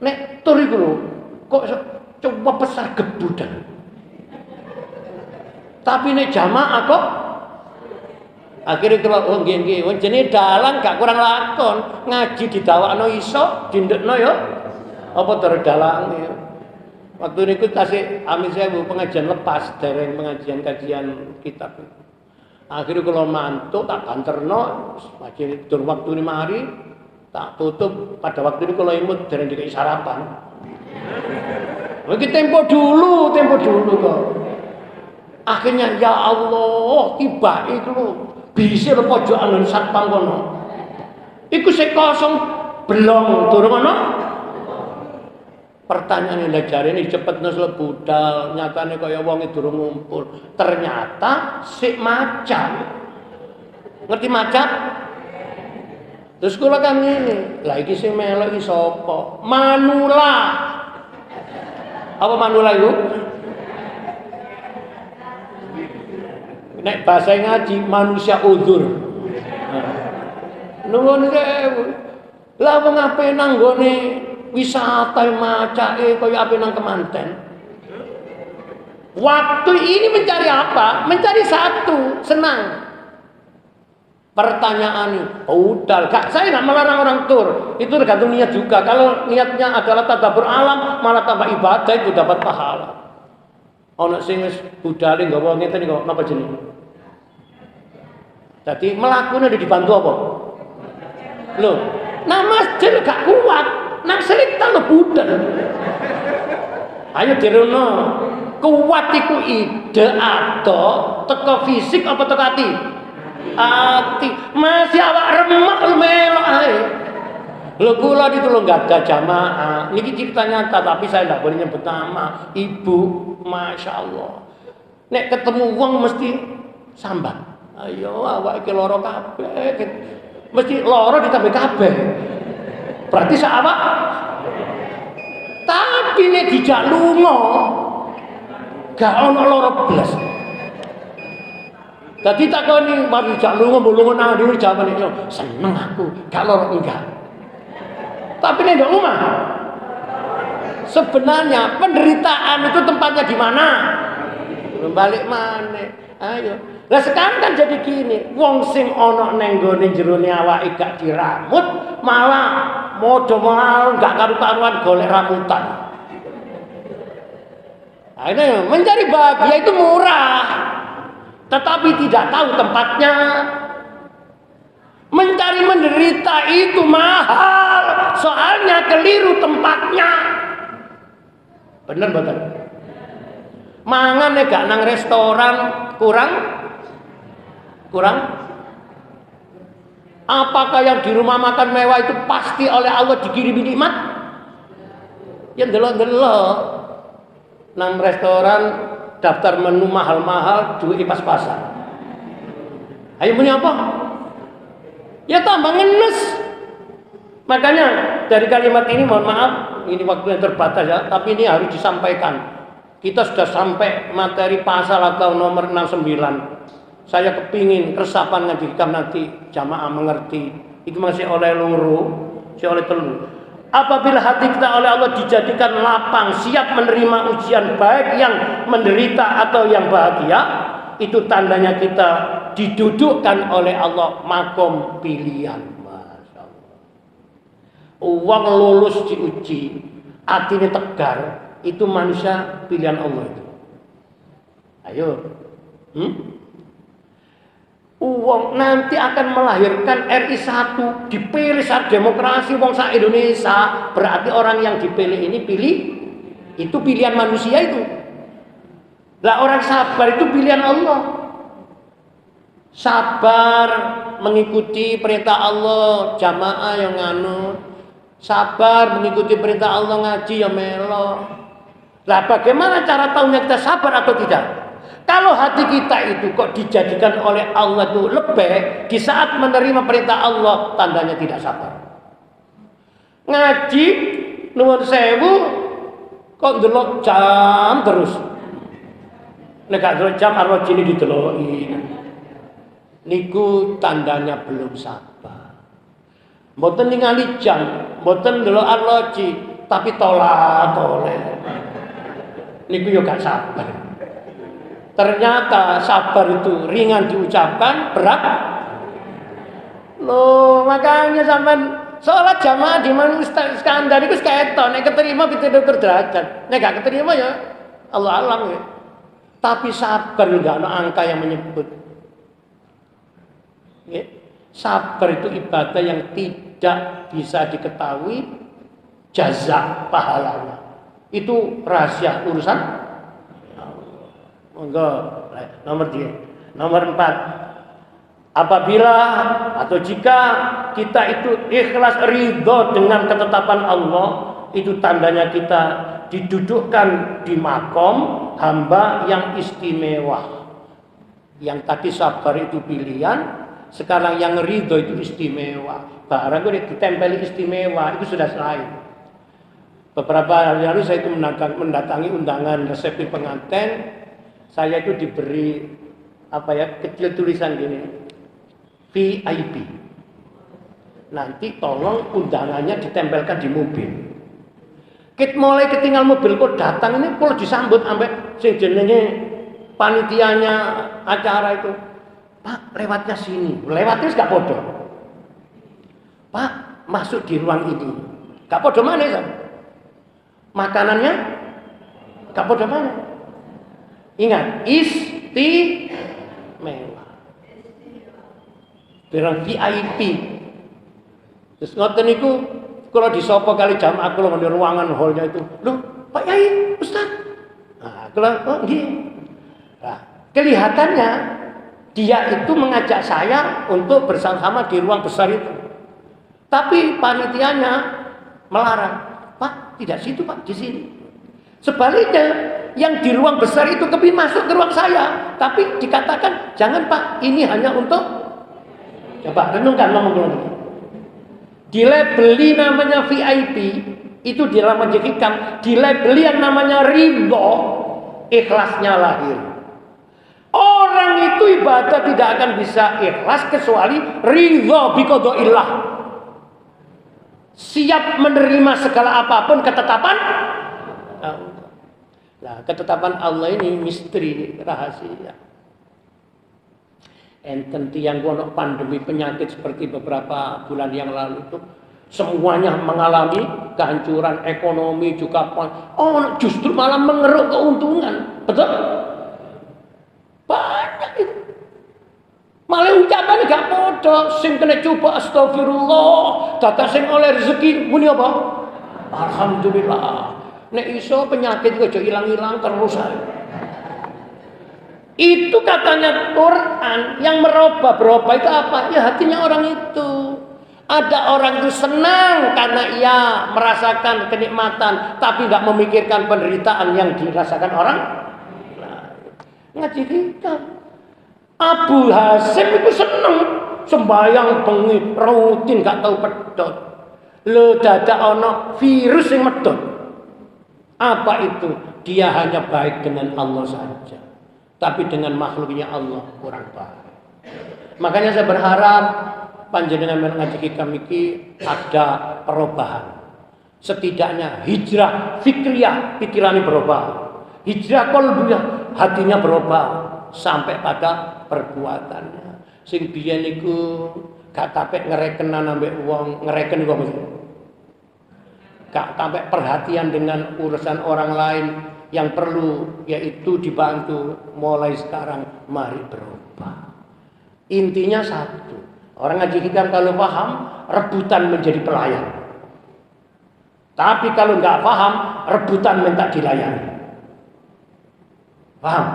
Nek tur iku lho, kok coba besar gebudan. Tapi nek jamaah kok akhirnya kalau nggih wong jenenge dalang gak kurang lakon, ngaji didawakno iso, dindekno ya. Apa tur dalang ya. Waktu niku tasih amin saya pengajian lepas dereng pengajian kajian kitab. Akhirnya kalau mantuk tak banterno, masih dur waktu 5 hari, tak tutup pada waktu itu kalau imut dereng dikai sarapan. Lagi tempo dulu kok. Akhirnya ya Allah, tiba itu lho, bisa lho pojokan satpam kono. Iku sing kosong belum durung ana. Pertanyaan yang jare ini cepet nesle budal, nyatane kaya wong durung ngumpul. Ternyata sik macan. Ngerti macan? Terus kula kan ngene, lah iki sing melok iki sapa? Manula. Apa manula itu? Nek bahasa ngaji manusia uzur. Nuwun sewu. Lah wong ape nang nggone wisata macake kaya ape nang kemanten. Waktu ini mencari apa? Mencari satu, senang. Pertanyaan udah, saya nggak melarang orang tur. Itu tergantung niat juga. Kalau niatnya adalah tadabbur alam, malah tambah ibadah itu dapat pahala. Ono sing wis budale nggawa ngeten kok napa jenenge? Jadi melakukan udah dibantu apa? Loh, nah masjid gak kuat, nang selita lo budal. Ayo dirono, kuat iku ide atau teko fisik apa teko hati? Hati, masih awak remak lu melok ae. Lho kula itu lho enggak ada jamaah. Niki cerita nyata tapi saya enggak boleh nyebut nama. Ibu, Masya Allah. Nek ketemu wong mesti sambat. Ayo awak iki lara kabeh. Mesti lara ditambah kabeh. Berarti sak awak. Tapi nek dijak lunga gak ono lara blas. Dadi takoni mari dijak lunga mbok nang ndi jawabane yo seneng aku, gak lara enggak. Tapi nek ndok omah sebenarnya penderitaan itu tempatnya di mana? Balik maneh. Ayo. Lah sekarang kan jadi gini, wong sing ana ning nggone jerone awake gak diramut, malah modho-modho gak karu-karuan golek ramutan. Akhirnya mencari bahagia itu murah, tetapi tidak tahu tempatnya. Mencari menderita itu mahal, soalnya keliru tempatnya. Bener betul. Mangan gak nang restoran kurang. Apakah yang di rumah makan mewah itu pasti oleh Allah dikirimi nikmat? Ya delok-delok. Nang restoran daftar menu mahal-mahal duit pas-pasan. Ayo punya apa? Ya tambah ngenes. Makanya dari kalimat ini mohon maaf, ini waktu yang terbatas ya, tapi ini harus disampaikan. Kita sudah sampai materi pasal atau nomor 69. Saya kepingin resapan ngajikan nanti jamaah mengerti. Itu masih oleh loro, masih oleh telu. Apabila hati kita oleh Allah dijadikan lapang, siap menerima ujian baik yang menderita atau yang bahagia, itu tandanya kita didudukkan oleh Allah makom pilihan. Masya Allah. Uang lulus diuji, hatinya tegar, itu manusia pilihan Allah itu. Ayo. Uang nanti akan melahirkan RI 1, dipilih saat demokrasi wong sak Indonesia. Berarti orang yang dipilih ini itu pilihan manusia itu. Lah orang sabar itu pilihan Allah. Sabar mengikuti perintah Allah, jamaah yang nganut. Sabar mengikuti perintah Allah, ngaji yang melo. Lah bagaimana cara tahunya kita sabar atau tidak? Kalau hati kita itu kok dijadikan oleh Allah itu lebih di saat menerima perintah Allah, tandanya tidak sabar. Ngaji nuwun sewu kok ndelok jam terus. Nek gak ndelok jam arep jine dideloki. Niku tandanya belum sabar. Mboten ningali jam, mboten ndelok arloji, tapi tolak-tolak. Niku yo gak sabar. Ternyata sabar itu ringan diucapkan, berat. Loh, makanya sampean sholat jamaah di mana Iskandar itu keton, nek keterima pitutur derajat. Nek gak keterima ya Allah alam ya. Tapi sabar enggak ada angka yang menyebut. Ya. Sabar itu ibadah yang tidak bisa diketahui jaza pahalanya. Itu rahasia urusan nomor 4. Apabila atau jika kita itu ikhlas ridho dengan ketetapan Allah, itu tandanya kita didudukkan di makom hamba yang istimewa. Yang tadi sabar itu pilihan, sekarang yang ridho itu istimewa. Barang itu ditempeli istimewa, itu sudah lain. Beberapa hari lalu saya itu mendatangi undangan resepsi pengantin. Saya itu diberi kecil tulisan gini, VIP. Nanti tolong undangannya ditempelkan di mobil. Mulai ketinggal mobil kok datang ini perlu disambut ambek sing jenenge panitianya acara itu. Pak, lewatnya sini. Lewatnya gak podo. Pak, masuk di ruang ini. Gak podo mana ya? Makanannya gak podo mana? Ingat, istimewa. Bilang VIP. Terus ngoten niku kalau disopo kali jamaah kula di ruangan hallnya itu. Loh, Pak Yai, Ustaz. Nah, kalau nah, kelihatannya dia itu mengajak saya untuk bersama-sama di ruang besar itu. Tapi panitianya melarang. Pak, tidak situ Pak, di sini. Sebaliknya, yang di ruang besar itu kepingin masuk ke ruang saya, tapi dikatakan jangan Pak, ini hanya untuk. Coba renungkan ngomong. Dilabeli namanya VIP itu di dalam Majid Hikam, dilabeli yang namanya ridho, ikhlasnya lahir. Orang itu ibadah tidak akan bisa ikhlas kecuali ridho biqada'illah. Siap menerima segala apapun ketetapan Allah. Nah, ketetapan Allah ini misteri, rahasia. Enten tiang ono pandemi penyakit seperti beberapa bulan yang lalu itu semuanya mengalami kehancuran ekonomi juga. Oh, justru malah mengeruk keuntungan. Betul? Banyak itu. Malah ucapan gak podo, sing kena coba astagfirullah, data sing oleh rezeki muni apa? Alhamdulillah. Nek iso penyakit kok hilang-hilang terus aja. Itu katanya Quran yang berubah itu apa? Ya hatinya orang itu. Ada orang itu senang karena ia merasakan kenikmatan, tapi tidak memikirkan penderitaan yang dirasakan orang. Ngaji kita. Abu Hasim itu senang sembayang bengi rutin gak tahu pedot. Lo dadak ono virus yang medot. Apa itu? Dia hanya baik dengan Allah saja. Tapi dengan makhluknya Allah kurang baik. Makanya saya berharap panjenengan ngaji kita miki ada perubahan. Setidaknya hijrah fikriyah, pikirannya berubah. Hijrah qalbiyah, hatinya berubah sampai pada perbuatannya. Sing biyen niku gak tapek ngerekenan ambek wong, ngereken wong itu. Gak sampai perhatian dengan urusan orang lain yang perlu yaitu dibantu. Mulai sekarang mari berubah. Intinya satu, orang ngaji hikam kalau paham rebutan menjadi pelayan. Tapi kalau nggak paham rebutan minta dilayani. Paham?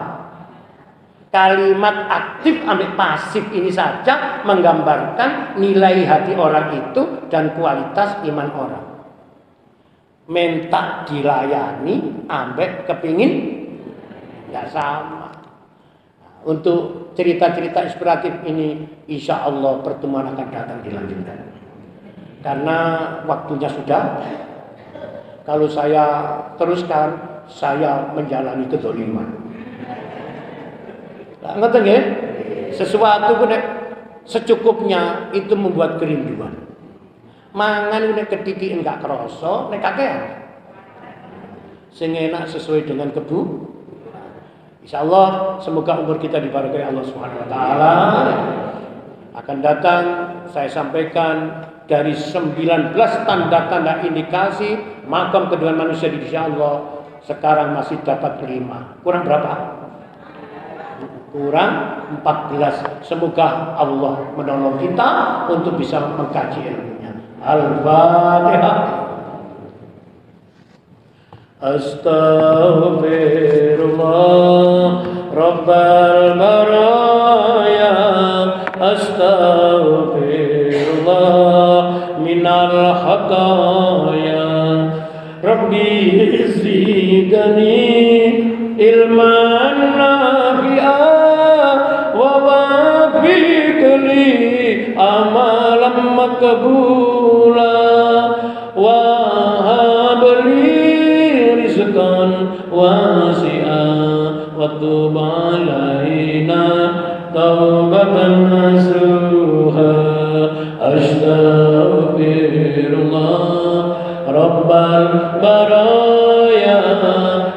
Kalimat aktif ambil pasif ini saja menggambarkan nilai hati orang itu dan kualitas iman orang. Minta dilayani ambek kepingin nggak sama. Untuk cerita-cerita inspiratif ini insya Allah pertemuan akan datang dilanjutkan karena waktunya sudah. Kalau saya teruskan saya menjalani kedzaliman. Ngerti nggih? Sesuatu pun secukupnya itu membuat kerinduan. Mangan nek ketiki enggak kerasa, nek kakean. Sing enak sesuai dengan kebu. Insyaallah semoga umur kita diberkahi Allah Subhanahu wa taala. Akan datang saya sampaikan dari 19 tanda-tanda indikasi makam kedua manusia di insya Allah sekarang masih dapat 5. Kurang berapa? kurang 14. Semoga Allah menolong kita untuk bisa mengkaji ilmunya. Al-Fatihah. Astaghfirullah Rabbal baraya, astaghfirullah minal khataya, Rabbi zidni ilman nafi'ah wa wafiqli amalan makbula wa habli rizqan wasi'an wa tub alaina taubatan nasuha. Astaghfirullah Rabbal baraya,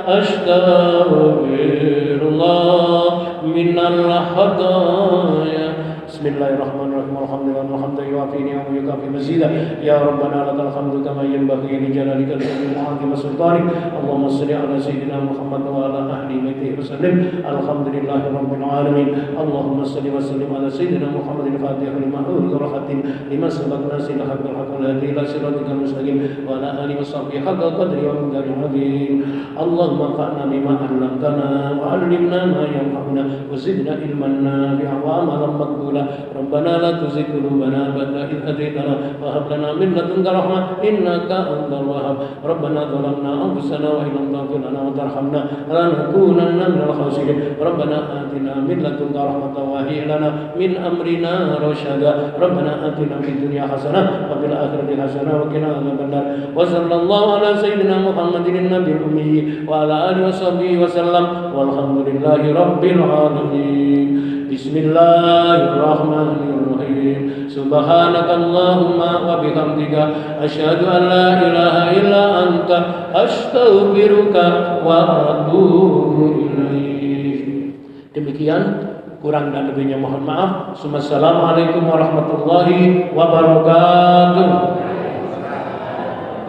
astaghfirullah minal khataya. Bismillahirrahmanirrahim. Alhamdulillah hamdan yuwafi ni'amahu wa yukafi mazida. Ya Rabbana lakal hamdu kama yanbaghi li jalalika wa sultanik. Allahumma shalli ala sayyidina Muhammad wa ala ahli baitihi wa sallim. Alhamdulillahi rabbil alamin. Allahumma shalli wa sallim ala sayyidina Muhammadin fatihil lima ughliqa wal khatim lima sabaq nasil haqqil haqqil hadi ila siratikal mustaqim wa ala alihi wa sahbihi haqqa qadri wa miqdaril azim. Allahumma anfa'na bima 'allamtana wa 'allimna ma yanfa'una wa zidna ilman nafi'an wa amalan maqbula. Rabbana la tuzigh qulubana ba'da idh hadaytana wa hab lana min ladunka rahmah innaka antal wahhab. Rabbana zalamna anfusana wa illam taghfir lana wa tarhamna lanakunanna minal khasirin. Rabbana atina min ladunka rahmatan wa hayyi lana min amrina rasyada. Rabbana atina fid dunya hasanah wa fil akhirati hasanah wa qina adzabannar. Wa sallallahu ala sayyidina Muhammadin nabiyil ummi wa ala alihi wa sahbihi wa sallam walhamdulillahi rabbil alamin. Bismillahirrahmanirrahim. Subhanakallahumma wa bihamdika asyhadu an la ilaha illa anta astaghfiruka wa atubu ilaik. Demikian, kurang dan lebihnya mohon maaf. Assalamualaikum warahmatullahi wabarakatuh.